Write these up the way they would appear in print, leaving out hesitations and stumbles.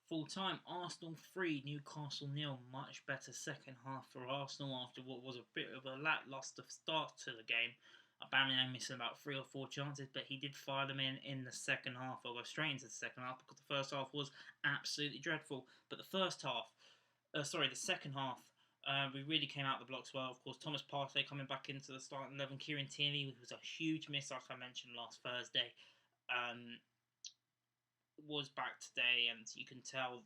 Full time, Arsenal 3, Newcastle nil. Much better second half for Arsenal after what was a bit of a lacklustre start to the game. Aubameyang missing about 3 or 4 chances, but he did fire them in the second half. I'll go straight into the second half because the first half was absolutely dreadful. But the second half, we really came out the blocks well. Of course, Thomas Partey coming back into the starting 11. Kieran Tierney was a huge miss, like I mentioned last Thursday. Was back today, and you can tell,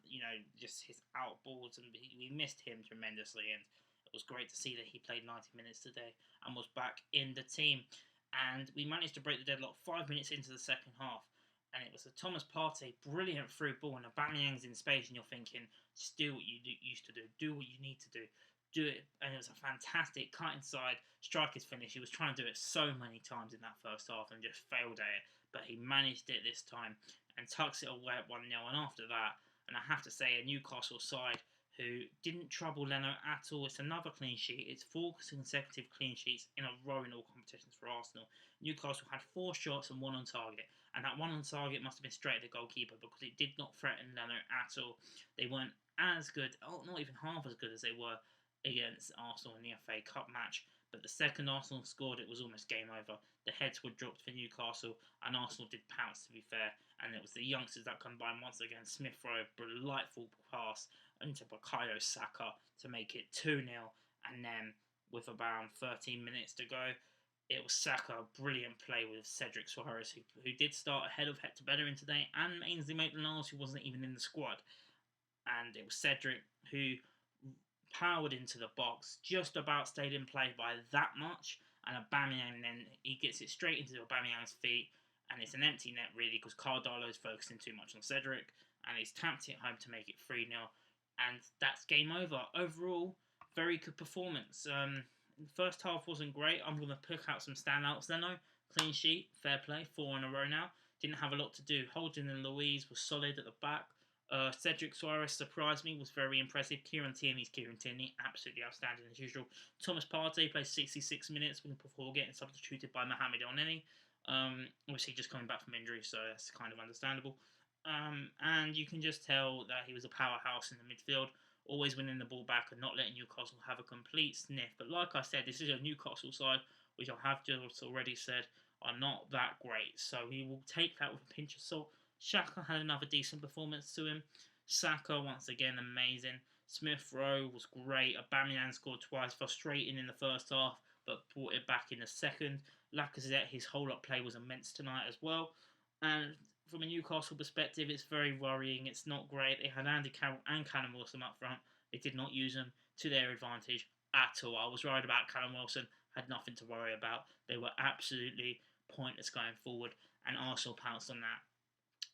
just his outboards, and we missed him tremendously. And it was great to see that he played 90 minutes today and was back in the team. And we managed to break the deadlock 5 minutes into the second half. And it was a Thomas Partey brilliant through ball, and Aubameyang's in space, and you're thinking, just do what you used to do what you need to do it. And it was a fantastic cut inside, striker's finish. He was trying to do it so many times in that first half and just failed at it, but he managed it this time and tucks it away at 1-0. And after that, and I have to say, a Newcastle side who didn't trouble Leno at all. It's another clean sheet. It's 4 consecutive clean sheets in a row in all competitions for Arsenal. Newcastle had 4 shots and 1 on target, and that 1 on target must have been straight at the goalkeeper because it did not threaten Leno at all. They weren't as good, not even half as good as they were against Arsenal in the FA Cup match. But the second Arsenal scored, it was almost game over. The heads were dropped for Newcastle, and Arsenal did pounce, to be fair. And it was the youngsters that combined once again. Smith Rowe, delightful pass into Bukayo Saka to make it 2-0. And then, with about 13 minutes to go, it was Saka, brilliant play with Cedric Soares, who did start ahead of Hector Bellerin today, and Ainsley Maitland-Niles, who wasn't even in the squad. And it was Cedric who powered into the box, just about stayed in play by that much, and Aubameyang then he gets it straight into Aubameyang's feet, and it's an empty net really because Cardalo's focusing too much on Cedric, and he's tapped it home to make it 3-0, and that's game over. Overall, very good performance. The first half wasn't great. I'm going to pick out some standouts. Leno, clean sheet, fair play, 4 in a row now. Didn't have a lot to do. Holding and Louise was solid at the back. Cedric Soares surprised me, was very impressive. Kieran Tierney, absolutely outstanding as usual. Thomas Partey played 66 minutes before getting substituted by Mohamed Elneny. Obviously just coming back from injury, so that's kind of understandable. And you can just tell that he was a powerhouse in the midfield, always winning the ball back and not letting Newcastle have a complete sniff. But like I said, this is a Newcastle side, which I have just already said are not that great. So we will take that with a pinch of salt. Xhaka had another decent performance to him. Saka, once again, amazing. Smith Rowe was great. Aubameyang scored twice, frustrating in the first half, but brought it back in the second. Lacazette, his whole-up play was immense tonight as well. And from a Newcastle perspective, it's very worrying. It's not great. They had Andy Carroll and Callum Wilson up front. They did not use them to their advantage at all. I was worried about Callum Wilson. Had nothing to worry about. They were absolutely pointless going forward, and Arsenal pounced on that.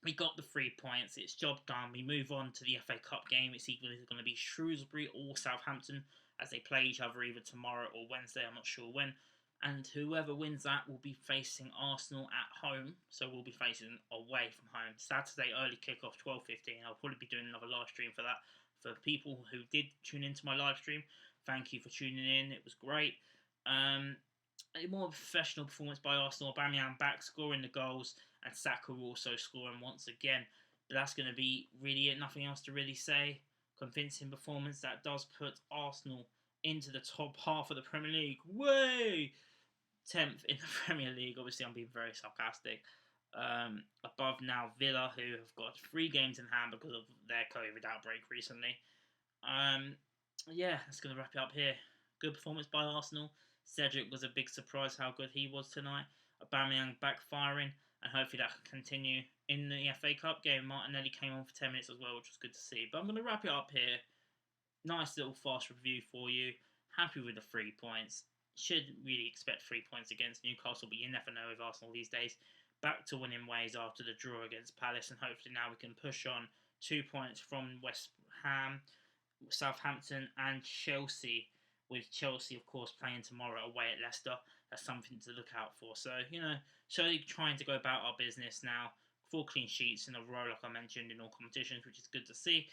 We got the 3 points. It's job done. We move on to the FA Cup game. It's either going to be Shrewsbury or Southampton as they play each other either tomorrow or Wednesday. I'm not sure when. And whoever wins that will be facing Arsenal at home. So we'll be facing away from home. Saturday early kickoff, 12:15. I'll probably be doing another live stream for that. For people who did tune into my live stream, thank you for tuning in. It was great. A more professional performance by Arsenal. Aubameyang back scoring the goals, and Saka also scoring once again. But that's going to be really it. Nothing else to really say. Convincing performance that does put Arsenal into the top half of the Premier League. Way 10th in the Premier League. Obviously, I'm being very sarcastic. Above now Villa, who have got 3 games in hand because of their COVID outbreak recently. That's going to wrap it up here. Good performance by Arsenal. Cedric was a big surprise how good he was tonight. Aubameyang backfiring, and hopefully that can continue in the FA Cup game. Martinelli came on for 10 minutes as well, which was good to see. But I'm going to wrap it up here. Nice little fast review for you. Happy with the 3 points. Should really expect 3 points against Newcastle, but you never know with Arsenal these days. Back to winning ways after the draw against Palace, and hopefully now we can push on 2 points from West Ham, Southampton, and Chelsea. With Chelsea, of course, playing tomorrow away at Leicester. That's something to look out for. So, slowly trying to go about our business now. 4 clean sheets in a row, like I mentioned, in all competitions, which is good to see.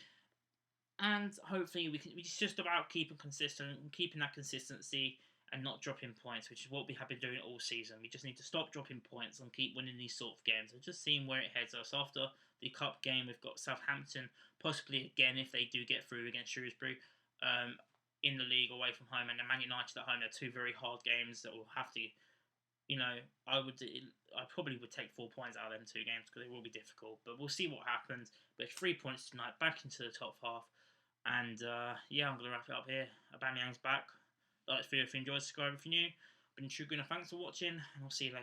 And hopefully it's just about keeping consistent and keeping that consistency and not dropping points, which is what we have been doing all season. We just need to stop dropping points and keep winning these sort of games and just seeing where it heads us after the cup game. We've got Southampton, possibly again if they do get through against Shrewsbury, in the league away from home, and then Man United at home. They're two very hard games that will have to. I probably would take 4 points out of them two games because they will be difficult. But we'll see what happens. But 3 points tonight, back into the top half. And I'm going to wrap it up here. Aubameyang's back. Like this video if you enjoyed, subscribe if you're new. Been True Gunner, thanks for watching, and I'll see you later.